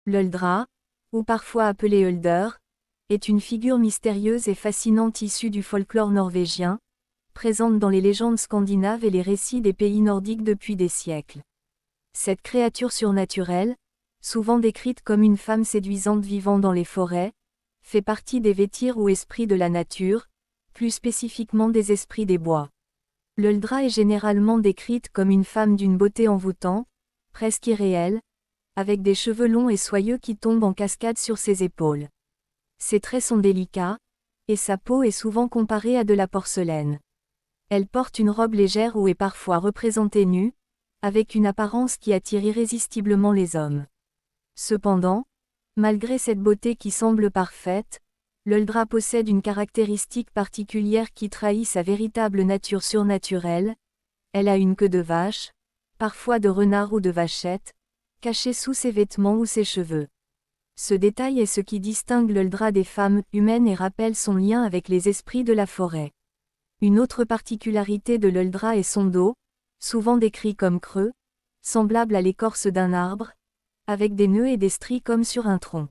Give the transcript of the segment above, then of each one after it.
L'Uldra, ou parfois appelé Ulder, est une figure mystérieuse et fascinante issue du folklore norvégien, présente dans les légendes scandinaves et les récits des pays nordiques depuis des siècles. Cette créature surnaturelle, souvent décrite comme une femme séduisante vivant dans les forêts, fait partie des vétires ou esprits de la nature, plus spécifiquement des esprits des bois. L'Uldra est généralement décrite comme une femme d'une beauté envoûtante, presque irréelle, avec des cheveux longs et soyeux qui tombent en cascade sur ses épaules. Ses traits sont délicats, et sa peau est souvent comparée à de la porcelaine. Elle porte une robe légère ou est parfois représentée nue, avec une apparence qui attire irrésistiblement les hommes. Cependant, malgré cette beauté qui semble parfaite, l'Uldra possède une caractéristique particulière qui trahit sa véritable nature surnaturelle. Elle a une queue de vache, parfois de renard ou de vachette, cachée sous ses vêtements ou ses cheveux. Ce détail est ce qui distingue l'Uldra des femmes humaines et rappelle son lien avec les esprits de la forêt. Une autre particularité de l'Uldra est son dos, souvent décrit comme creux, semblable à l'écorce d'un arbre, avec des nœuds et des stries comme sur un tronc.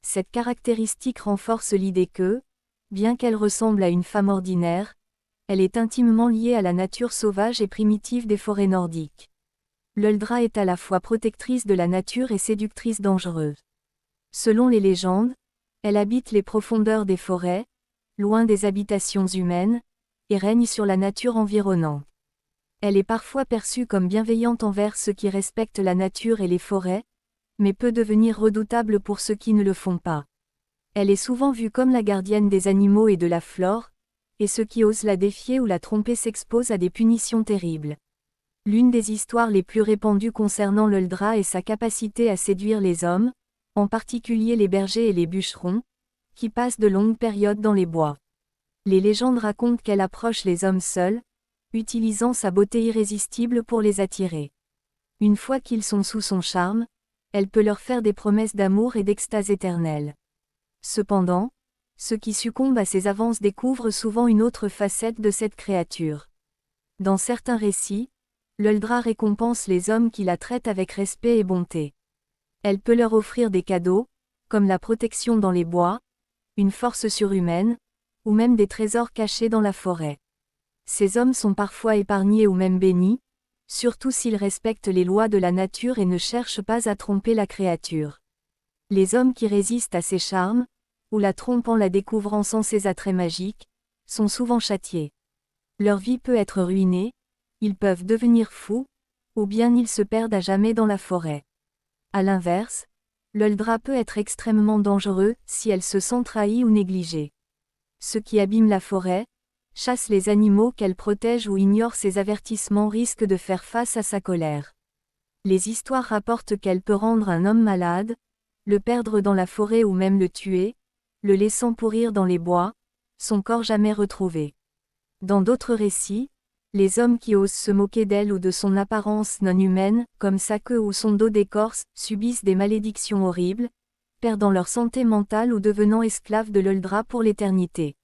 Cette caractéristique renforce l'idée que, bien qu'elle ressemble à une femme ordinaire, elle est intimement liée à la nature sauvage et primitive des forêts nordiques. L'Uldra est à la fois protectrice de la nature et séductrice dangereuse. Selon les légendes, elle habite les profondeurs des forêts, loin des habitations humaines, et règne sur la nature environnante. Elle est parfois perçue comme bienveillante envers ceux qui respectent la nature et les forêts, mais peut devenir redoutable pour ceux qui ne le font pas. Elle est souvent vue comme la gardienne des animaux et de la flore, et ceux qui osent la défier ou la tromper s'exposent à des punitions terribles. L'une des histoires les plus répandues concernant l'Uldra est sa capacité à séduire les hommes, en particulier les bergers et les bûcherons, qui passent de longues périodes dans les bois. Les légendes racontent qu'elle approche les hommes seuls, utilisant sa beauté irrésistible pour les attirer. Une fois qu'ils sont sous son charme, elle peut leur faire des promesses d'amour et d'extase éternelle. Cependant, ceux qui succombent à ses avances découvrent souvent une autre facette de cette créature. Dans certains récits, l'Uldra récompense les hommes qui la traitent avec respect et bonté. Elle peut leur offrir des cadeaux, comme la protection dans les bois, une force surhumaine, ou même des trésors cachés dans la forêt. Ces hommes sont parfois épargnés ou même bénis, surtout s'ils respectent les lois de la nature et ne cherchent pas à tromper la créature. Les hommes qui résistent à ses charmes, ou la trompent en la découvrant sans ses attraits magiques, sont souvent châtiés. Leur vie peut être ruinée, ils peuvent devenir fous, ou bien ils se perdent à jamais dans la forêt. À l'inverse, l'Uldra peut être extrêmement dangereux si elle se sent trahie ou négligée. Ceux qui abîment la forêt, chassent les animaux qu'elle protège ou ignorent ses avertissements risquent de faire face à sa colère. Les histoires rapportent qu'elle peut rendre un homme malade, le perdre dans la forêt ou même le tuer, le laissant pourrir dans les bois, son corps jamais retrouvé. Dans d'autres récits, les hommes qui osent se moquer d'elle ou de son apparence non humaine, comme sa queue ou son dos d'écorce, subissent des malédictions horribles, perdant leur santé mentale ou devenant esclaves de l'Uldra pour l'éternité.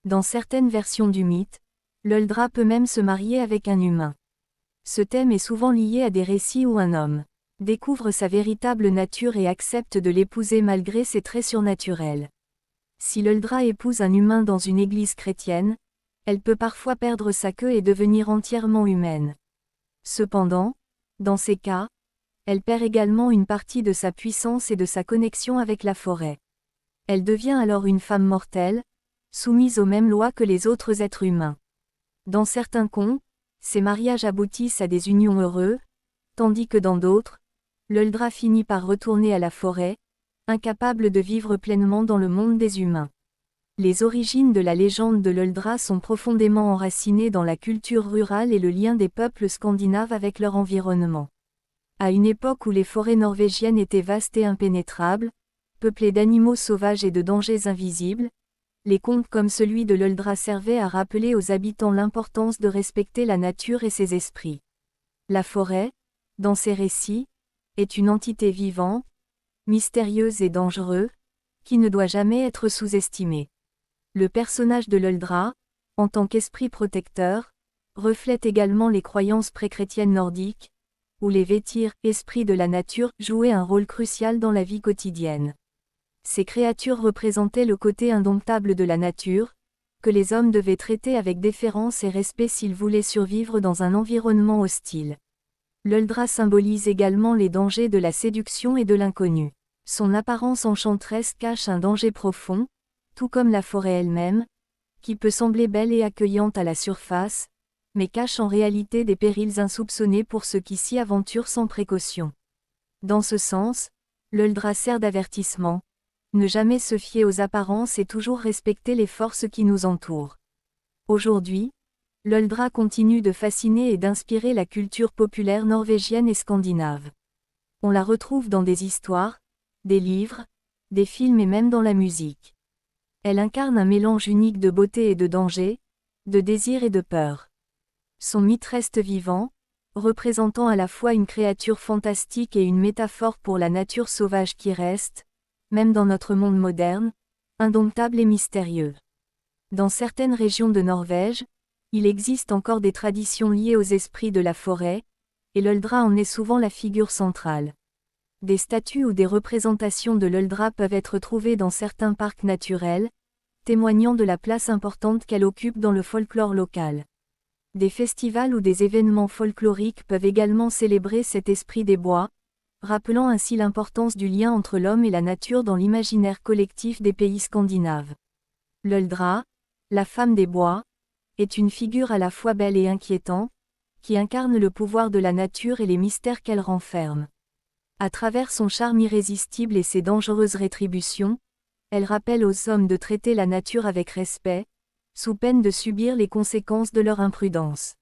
Dans certaines versions du mythe, l'Uldra peut même se marier avec un humain. Ce thème est souvent lié à des récits où un homme découvre sa véritable nature et accepte de l'épouser malgré ses traits surnaturels. Si l'Uldra épouse un humain dans une église chrétienne, elle peut parfois perdre sa queue et devenir entièrement humaine. Cependant, dans ces cas, elle perd également une partie de sa puissance et de sa connexion avec la forêt. Elle devient alors une femme mortelle, soumise aux mêmes lois que les autres êtres humains. Dans certains contes, ces mariages aboutissent à des unions heureuses, tandis que dans d'autres, l'Uldra finit par retourner à la forêt, incapable de vivre pleinement dans le monde des humains. Les origines de la légende de l'Uldra sont profondément enracinées dans la culture rurale et le lien des peuples scandinaves avec leur environnement. À une époque où les forêts norvégiennes étaient vastes et impénétrables, peuplées d'animaux sauvages et de dangers invisibles, les contes comme celui de l'Uldra servaient à rappeler aux habitants l'importance de respecter la nature et ses esprits. La forêt, dans ces récits, est une entité vivante, mystérieuse et dangereuse, qui ne doit jamais être sous-estimée. Le personnage de l'Uldra, en tant qu'esprit protecteur, reflète également les croyances pré-chrétiennes nordiques, où les Vétyrs, esprits de la nature, jouaient un rôle crucial dans la vie quotidienne. Ces créatures représentaient le côté indomptable de la nature, que les hommes devaient traiter avec déférence et respect s'ils voulaient survivre dans un environnement hostile. L'Uldra symbolise également les dangers de la séduction et de l'inconnu. Son apparence enchanteresse cache un danger profond, tout comme la forêt elle-même, qui peut sembler belle et accueillante à la surface, mais cache en réalité des périls insoupçonnés pour ceux qui s'y aventurent sans précaution. Dans ce sens, l'Uldra sert d'avertissement. Ne jamais se fier aux apparences et toujours respecter les forces qui nous entourent. Aujourd'hui, l'Uldra continue de fasciner et d'inspirer la culture populaire norvégienne et scandinave. On la retrouve dans des histoires, des livres, des films et même dans la musique. Elle incarne un mélange unique de beauté et de danger, de désir et de peur. Son mythe reste vivant, représentant à la fois une créature fantastique et une métaphore pour la nature sauvage qui reste, même dans notre monde moderne, indomptable et mystérieux. Dans certaines régions de Norvège, il existe encore des traditions liées aux esprits de la forêt, et l'Uldra en est souvent la figure centrale. Des statues ou des représentations de l'Uldra peuvent être trouvées dans certains parcs naturels, témoignant de la place importante qu'elle occupe dans le folklore local. Des festivals ou des événements folkloriques peuvent également célébrer cet esprit des bois, rappelant ainsi l'importance du lien entre l'homme et la nature dans l'imaginaire collectif des pays scandinaves. L'Uldra, la femme des bois, est une figure à la fois belle et inquiétante, qui incarne le pouvoir de la nature et les mystères qu'elle renferme. À travers son charme irrésistible et ses dangereuses rétributions, elle rappelle aux hommes de traiter la nature avec respect, sous peine de subir les conséquences de leur imprudence.